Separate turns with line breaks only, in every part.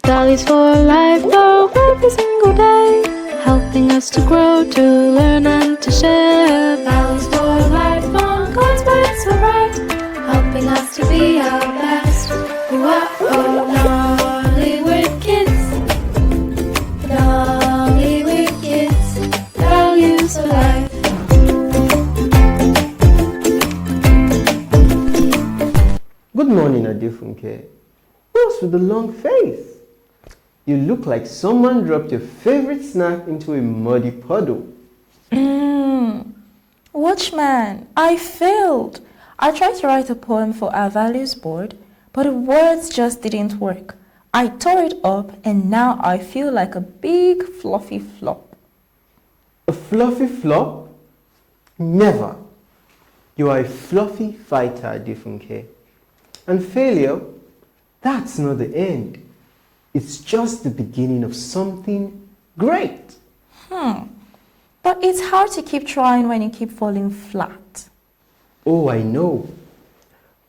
Valleys for life, though every single day, helping us to grow, to learn and to share. Valleys for life on God's words so bright, helping us to be our best. Nollywood kids, Nollywood kids, values for life.
Good morning, Adefunke. What's with the long face? You look like someone dropped your favorite snack into a muddy puddle.
Watchman, I failed. I tried to write a poem for our values board, but the words just didn't work. I tore it up and now I feel like a big fluffy flop.
A fluffy flop? Never. You are a fluffy fighter, Adefunke. And failure, that's not the end. It's just the beginning of something great.
But it's hard to keep trying when you keep falling flat.
Oh, I know.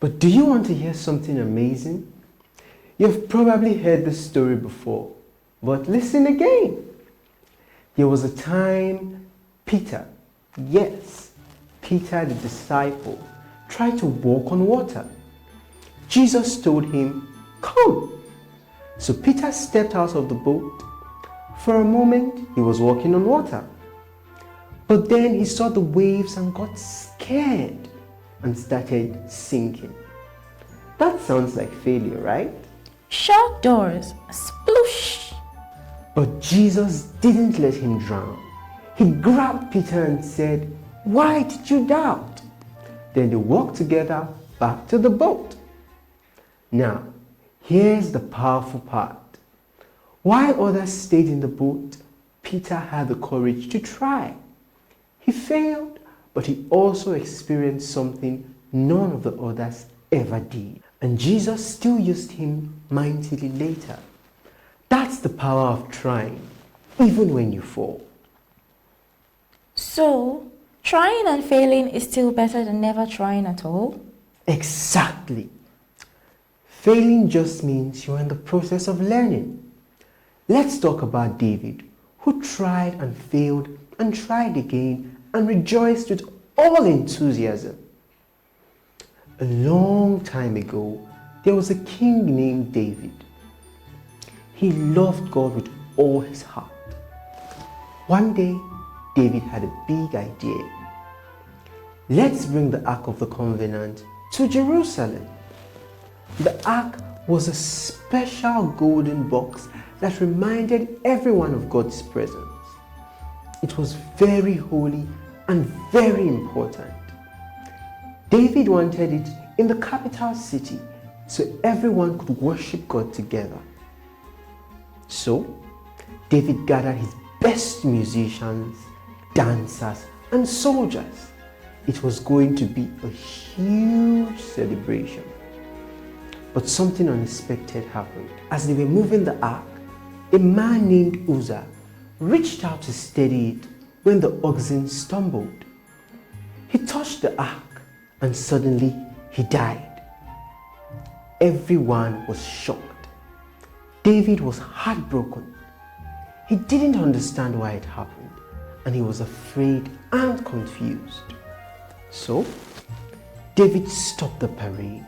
But do you want to hear something amazing? You've probably heard this story before, but listen again. There was a time Peter, yes, Peter the disciple, tried to walk on water. Jesus told him, "Come." So Peter stepped out of the boat. For a moment, he was walking on water. But then he saw the waves and got scared and started sinking. That sounds like failure, right?
Shut doors, sploosh.
But Jesus didn't let him drown. He grabbed Peter and said, "Why did you doubt?" Then they walked together back to the boat. Now, here's the powerful part. While others stayed in the boat, Peter had the courage to try. He failed, but he also experienced something none of the others ever did. And Jesus still used him mightily later. That's the power of trying, even when you fall.
So, trying and failing is still better than never trying at all?
Exactly. Failing just means you're in the process of learning. Let's talk about David, who tried and failed and tried again and rejoiced with all enthusiasm. A long time ago, there was a king named David. He loved God with all his heart. One day, David had a big idea. Let's bring the Ark of the Covenant to Jerusalem. The Ark was a special golden box that reminded everyone of God's presence. It was very holy and very important. David wanted it in the capital city so everyone could worship God together. So, David gathered his best musicians, dancers, and soldiers. It was going to be a huge celebration. But something unexpected happened. As they were moving the ark, a man named Uzzah reached out to steady it when the oxen stumbled. He touched the ark and suddenly he died. Everyone was shocked. David was heartbroken. He didn't understand why it happened and he was afraid and confused. So, David stopped the parade.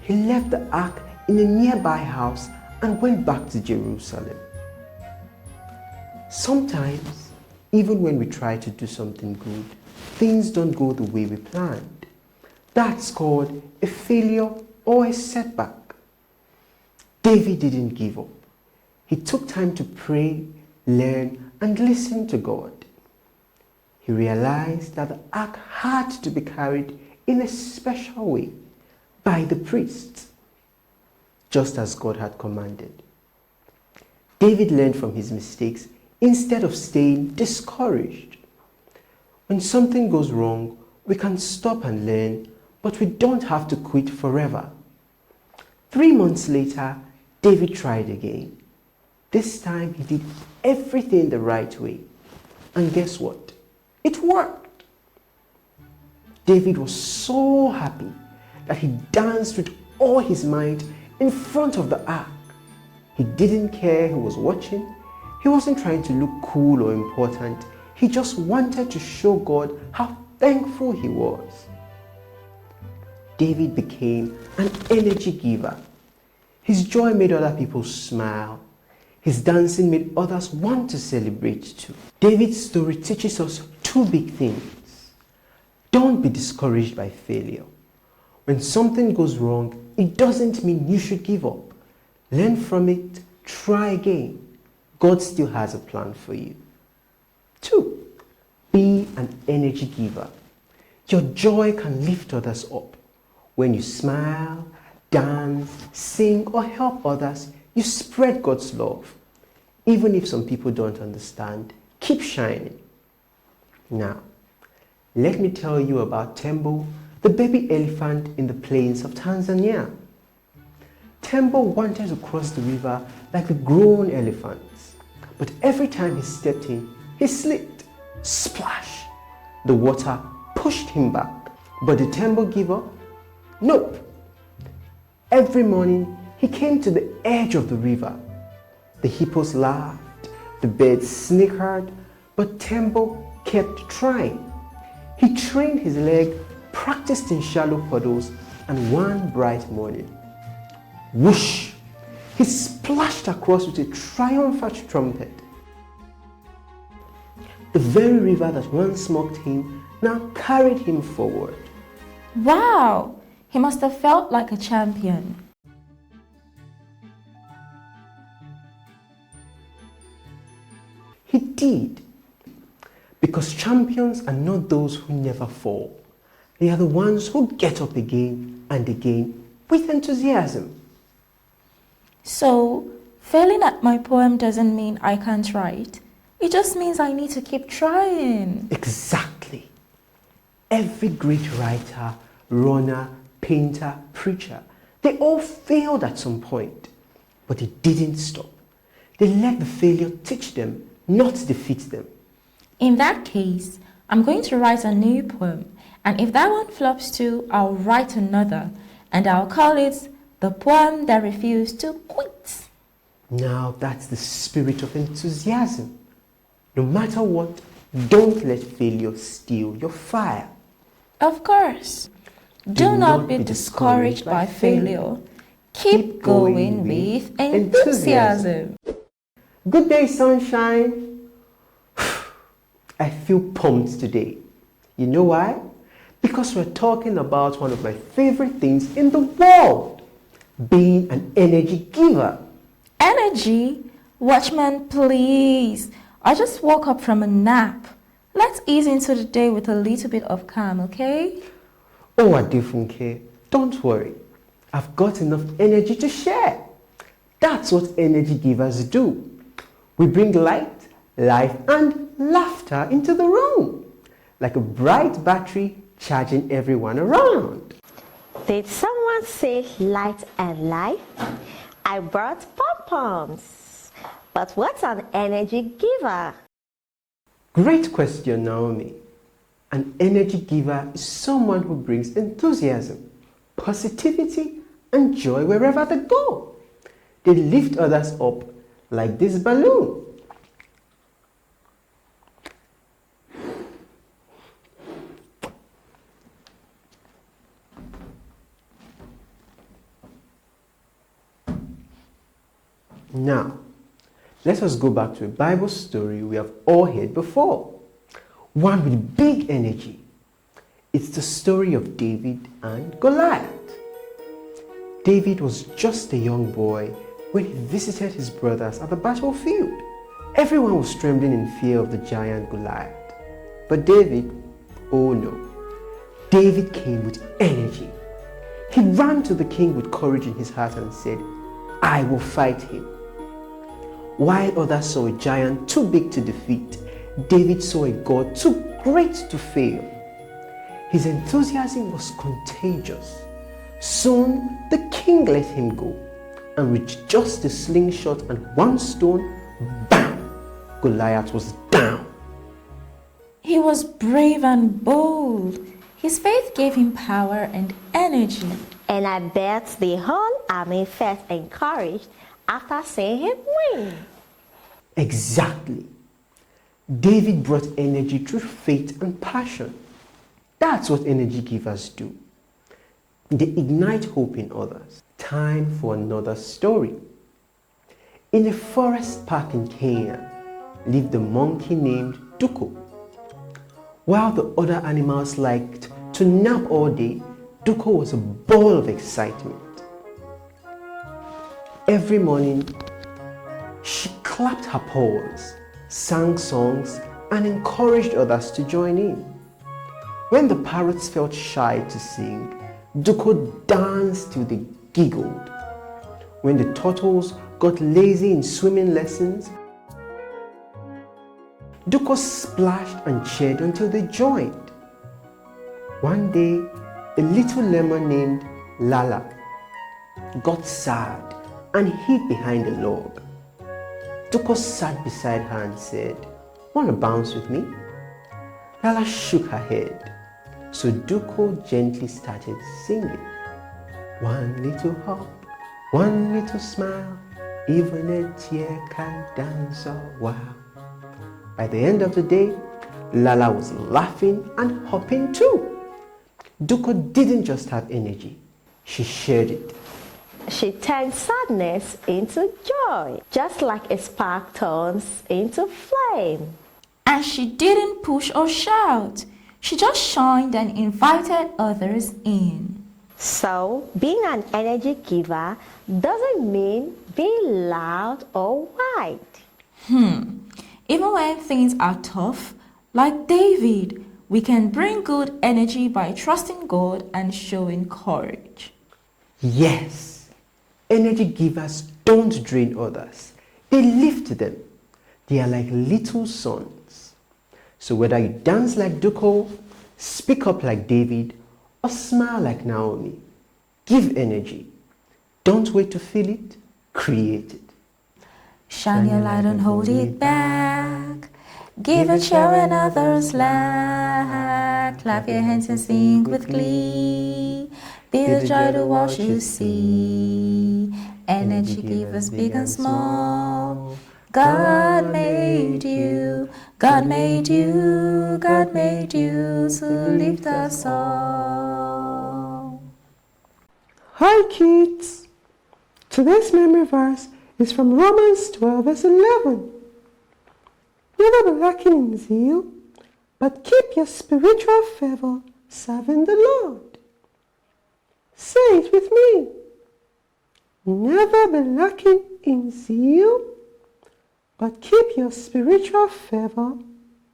He left the ark in a nearby house and went back to Jerusalem. Sometimes, even when we try to do something good, things don't go the way we planned. That's called a failure or a setback. David didn't give up. He took time to pray, learn, and listen to God. He realized that the ark had to be carried in a special way by the priests, just as God had commanded. David learned from his mistakes instead of staying discouraged. When something goes wrong, we can stop and learn, but we don't have to quit forever. 3 months later, David tried again. This time he did everything the right way. And guess what? It worked. David was so happy that he danced with all his might in front of the ark. He didn't care who was watching. He wasn't trying to look cool or important. He just wanted to show God how thankful he was. David became an energy giver. His joy made other people smile. His dancing made others want to celebrate too. David's story teaches us two big things. Don't be discouraged by failure. When something goes wrong, it doesn't mean you should give up. Learn from it, try again. God still has a plan for you. 2, be an energy giver. Your joy can lift others up. When you smile, dance, sing, or help others, you spread God's love. Even if some people don't understand, keep shining. Now, let me tell you about Tembo, the baby elephant in the plains of Tanzania. Tembo wanted to cross the river like the grown elephants, but every time he stepped in, he slipped. Splash! The water pushed him back. But did Tembo give up? Nope. Every morning, he came to the edge of the river. The hippos laughed, the birds snickered, but Tembo kept trying. He trained his leg, practiced in shallow puddles, and one bright morning, whoosh! He splashed across with a triumphant trumpet. The very river that once mocked him now carried him forward.
Wow! He must have felt like a champion.
He did. Because champions are not those who never fall. They are the ones who get up again and again with enthusiasm.
So, failing at my poem doesn't mean I can't write. It just means I need to keep trying.
Exactly. Every great writer, runner, painter, preacher, they all failed at some point. But they didn't stop. They let the failure teach them, not defeat them.
In that case, I'm going to write a new poem, and if that one flops too, I'll write another, and I'll call it The Poem That Refused to Quit.
Now that's the spirit of enthusiasm. No matter what, don't let failure steal your fire.
Of course. Do not be discouraged by failure. Keep going with enthusiasm.
Good day, sunshine. I feel pumped today. You know why? Because we're talking about one of my favorite things in the world, being an energy giver.
Energy? Watchman, please. I just woke up from a nap. Let's ease into the day with a little bit of calm, okay?
Oh, Adefunke, don't worry. I've got enough energy to share. That's what energy givers do. We bring light, life, and laughter into the room, like a bright battery charging everyone around.
Did someone say light and life? I brought pom-poms. But what's an energy giver?
Great question, Naomi. An energy giver is someone who brings enthusiasm, positivity, and joy wherever they go. They lift others up like this balloon. Now, let us go back to a Bible story we have all heard before. One with big energy. It's the story of David and Goliath. David was just a young boy when he visited his brothers at the battlefield. Everyone was trembling in fear of the giant Goliath. But David, oh no, David came with energy. He ran to the king with courage in his heart and said, I will fight him. While others saw a giant too big to defeat, David saw a God too great to fail. His enthusiasm was contagious. Soon the king let him go, and with just a slingshot and one stone, bam! Goliath was down.
He was brave and bold. His faith gave him power and energy.
And I bet the whole army felt encouraged after seeing him win.
Exactly. David brought energy through faith and passion. That's what energy givers do. They ignite hope in others. Time for another story. In a forest park in Kenya lived a monkey named Duko. While the other animals liked to nap all day, Duko was a ball of excitement. Every morning, she clapped her paws, sang songs, and encouraged others to join in. When the parrots felt shy to sing, Duko danced till they giggled. When the turtles got lazy in swimming lessons, Duko splashed and cheered until they joined. One day, a little lemon named Lala got sad and hid behind a log. Duko sat beside her and said, "Want to bounce with me?" Lala shook her head, so Duko gently started singing. One little hop, one little smile, even a tear can dance a while. By the end of the day, Lala was laughing and hopping too. Duko didn't just have energy, she shared it.
She turned sadness into joy, just like a spark turns into flame.
And she didn't push or shout. She just shined and invited others in.
So, being an energy giver doesn't mean being loud or wide.
Even when things are tough, like David, we can bring good energy by trusting God and showing courage.
Yes, energy givers don't drain others. They lift them. They are like little suns. So whether you dance like Duko, speak up like David, or smile like Naomi, give energy. Don't wait to feel it, create it.
Shine your light and hold it back. Give a cheer when others laugh. Clap your hands and sing with glee. Be the joy to watch you see. Energy givers big and small. God made you, God made you, God made you to lift us all.
Hi kids! Today's memory verse is from Romans 12 verse 11. Never be lacking in zeal, but keep your spiritual fervor serving the Lord. Say it with me. Never be lacking in zeal, but keep your spiritual fervor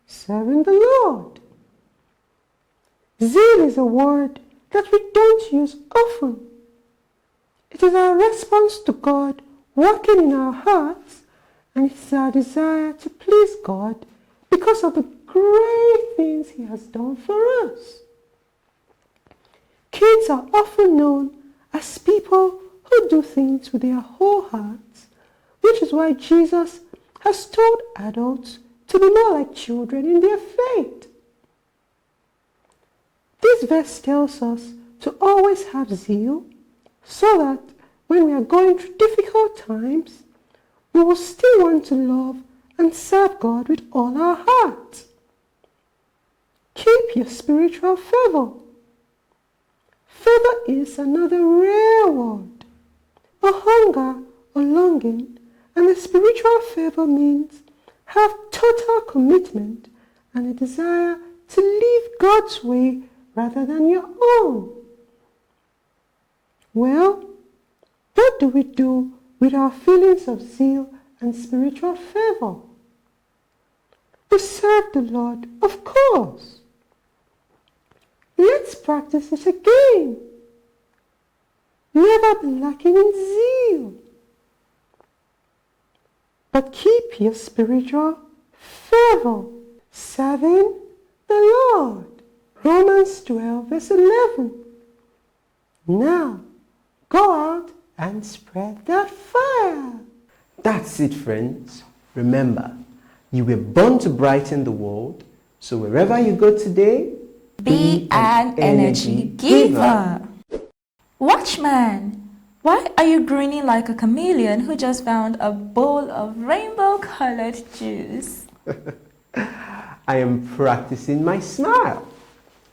serving the Lord. Zeal is a word that we don't use often. It is our response to God working in our hearts, and it's our desire to please God because of the great things He has done for us. Kids are often known as people who do things with their whole hearts, which is why Jesus has told adults to be more like children in their faith. This verse tells us to always have zeal so that when we are going through difficult times, we will still want to love and serve God with all our heart. Keep your spiritual fervor. Fervor is another rare word, a hunger or longing, and a spiritual fervor means have total commitment and a desire to live God's way rather than your own. Well, what do we do with our feelings of zeal and spiritual fervor? We serve the Lord, of course. Let's practice it again. Never be lacking in zeal, but keep your spiritual fervor serving the Lord. Romans 12 verse 11. Now, go out and spread that fire.
That's it, friends. Remember, you were born to brighten the world, so wherever you go today,
Be an energy giver. Watchman, Why are you grinning like a chameleon who just found a bowl of rainbow-colored juice?
I am practicing my smile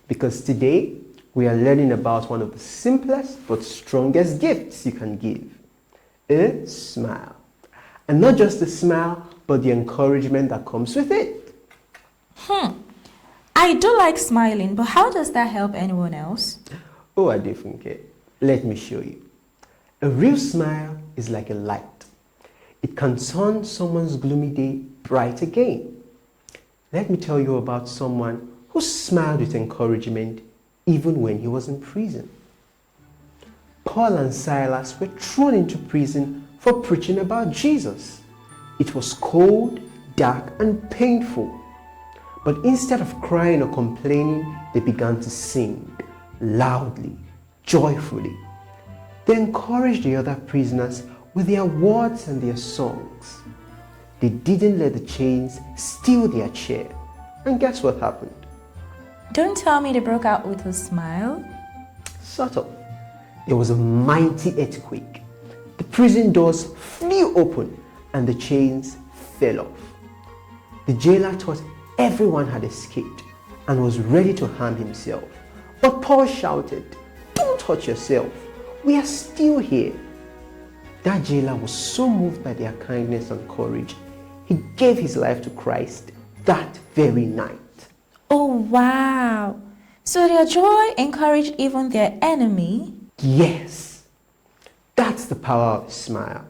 because today we are learning about one of the simplest but strongest gifts you can give. A smile. And not just a smile, but the encouragement that comes with it.
I do like smiling, but how does that help anyone else?
Oh, Adefunke, let me show you. A real smile is like a light. It can turn someone's gloomy day bright again. Let me tell you about someone who smiled with encouragement even when he was in prison. Paul and Silas were thrown into prison for preaching about Jesus. It was cold, dark, and painful. But instead of crying or complaining, they began to sing loudly, joyfully. They encouraged the other prisoners with their words and their songs. They didn't let the chains steal their cheer. And guess what happened?
Don't tell me they broke out with a smile.
Sort of. There was a mighty earthquake. The prison doors flew open and the chains fell off. The jailer thought everyone had escaped and was ready to harm himself. But Paul shouted, "Don't hurt yourself. We are still here." That jailer was so moved by their kindness and courage, he gave his life to Christ that very night.
Oh, wow. So their joy encouraged even their enemy?
Yes, that's the power of a smile,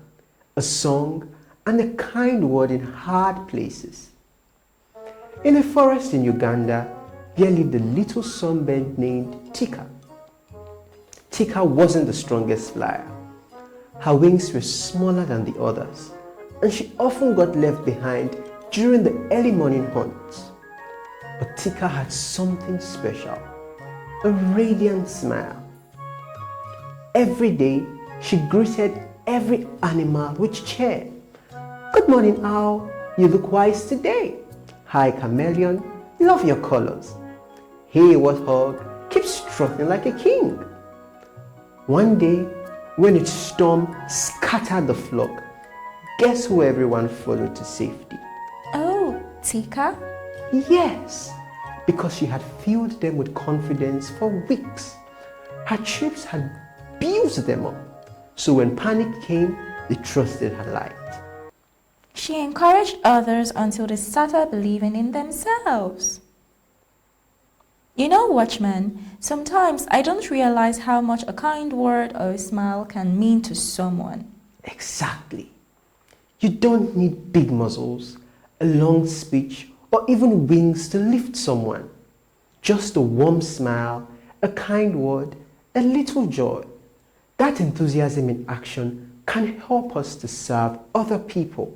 a song, and a kind word in hard places. In a forest in Uganda, there lived a little sunbird named Tika. Tika wasn't the strongest flyer. Her wings were smaller than the others, and she often got left behind during the early morning hunts. But Tika had something special, a radiant smile. Every day, she greeted every animal with cheer. "Good morning, owl. You look wise today. Hi, chameleon. Love your colors. Hey, warthog. Keep strutting like a king." One day, when its storm scattered the flock, guess who everyone followed to safety?
Oh, Tika?
Yes, because she had filled them with confidence for weeks. Her trips had built them up, so when panic came, they trusted her light.
She encouraged others until they started believing in themselves. You know, Watchman, sometimes I don't realize how much a kind word or a smile can mean to someone.
Exactly. You don't need big muscles, a long speech, or even wings to lift someone. Just a warm smile, a kind word, a little joy. That enthusiasm in action can help us to serve other people.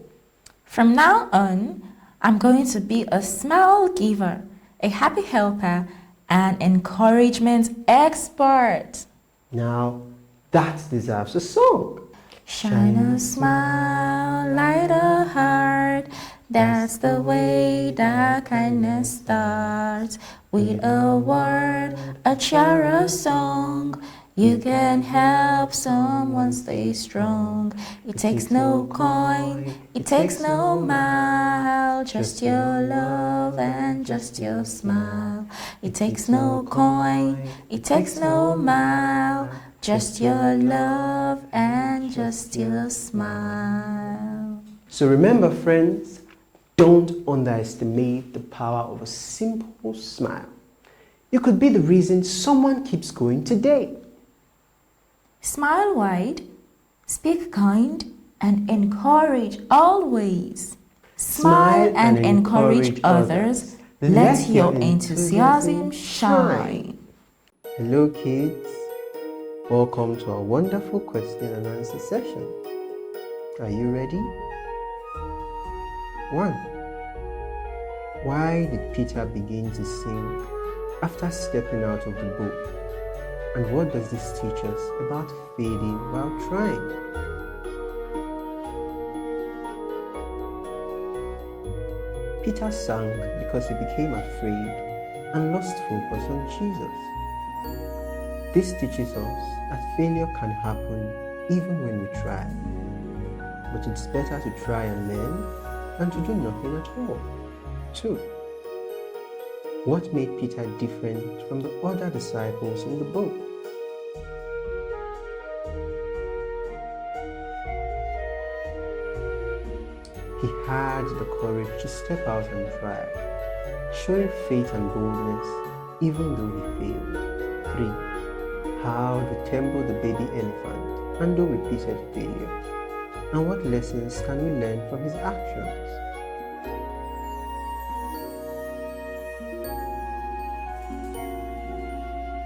From now on, I'm going to be a smile giver, a happy helper, an encouragement expert.
Now, that deserves a song.
Shine a smile, light a heart. That's the way that kindness starts. With a word, a cheer, a song. You can help someone stay strong. It takes no coin, it takes no mile. Just your love and just your smile. It takes no coin, it takes no mile. Just your love and just your smile.
So remember, friends, don't underestimate the power of a simple smile. You could be the reason someone keeps going today.
Smile wide, speak kind, and encourage always. Smile and encourage others. Let your enthusiasm shine.
Hello, kids. Welcome to our wonderful question and answer session. Are you ready? 1. Why did Peter begin to sing after stepping out of the boat? And what does this teach us about failing while trying? Peter sang because he became afraid and lost focus on Jesus. This teaches us that failure can happen even when we try. But it's better to try and learn than to do nothing at all. 2. What made Peter different from the other disciples in the boat? He had the courage to step out and try, showing faith and boldness even though he failed. 3. How to temper the baby elephant handle repeated failure, and what lessons can we learn from his actions?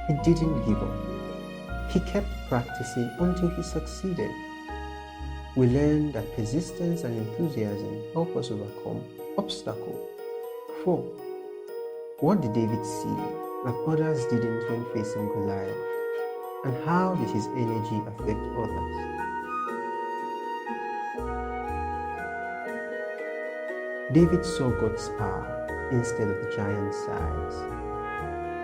He didn't give up. He kept practicing until he succeeded. We learned that persistence and enthusiasm help us overcome obstacles. 4. What did David see that others didn't when facing Goliath? And how did his energy affect others? David saw God's power instead of the giant's size.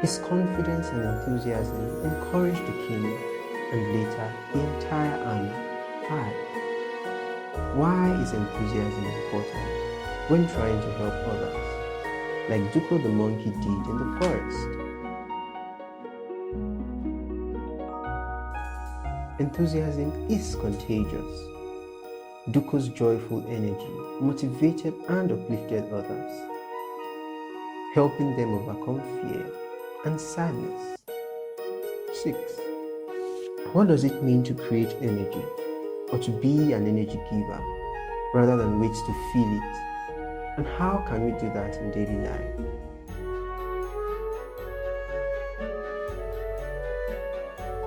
His confidence and enthusiasm encouraged the king and later the entire army. 5. Why is enthusiasm important when trying to help others, like Duko the monkey did in the forest? Enthusiasm is contagious. Duko's joyful energy motivated and uplifted others, helping them overcome fear and sadness. 6. What does it mean to create energy, or to be an energy giver, rather than wait to feel it? And how can we do that in daily life?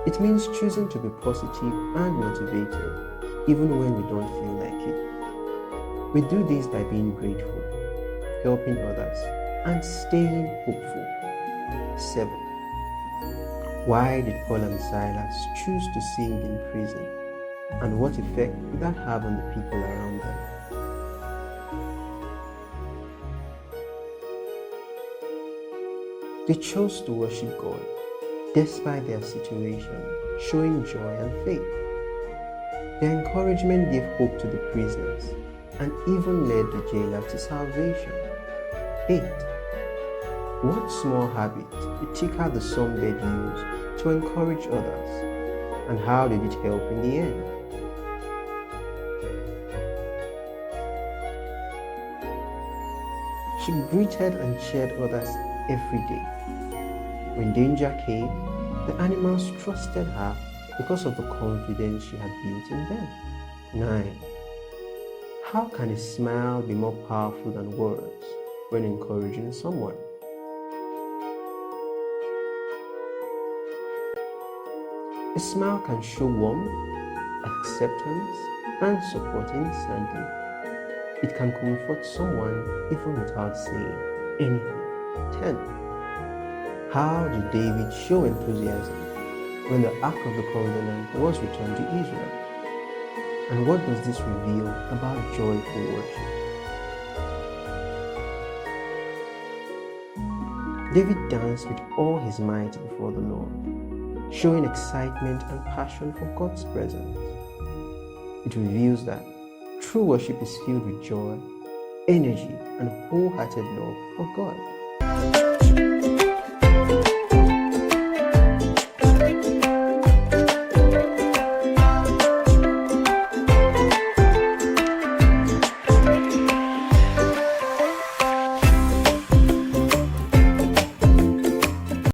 It means choosing to be positive and motivated, even when we don't feel like it. We do this by being grateful, helping others, and staying hopeful. 7. Why did Paul and Silas choose to sing in prison? And what effect did that have on the people around them? They chose to worship God despite their situation, showing joy and faith. Their encouragement gave hope to the prisoners and even led the jailer to salvation. 8. What small habit did Tika the songbird use to encourage others, and how did it help in the end? She greeted and cheered others every day. When danger came, the animals trusted her because of the confidence she had built in them. 9. How can a smile be more powerful than words when encouraging someone? A smile can show warmth, acceptance, and support instantly. It can comfort someone even without saying anything. 10. How did David show enthusiasm when the Ark of the Covenant was returned to Israel? And what does this reveal about joyful worship? David danced with all his might before the Lord, showing excitement and passion for God's presence. It reveals that true worship is filled with joy, energy, and wholehearted love for God.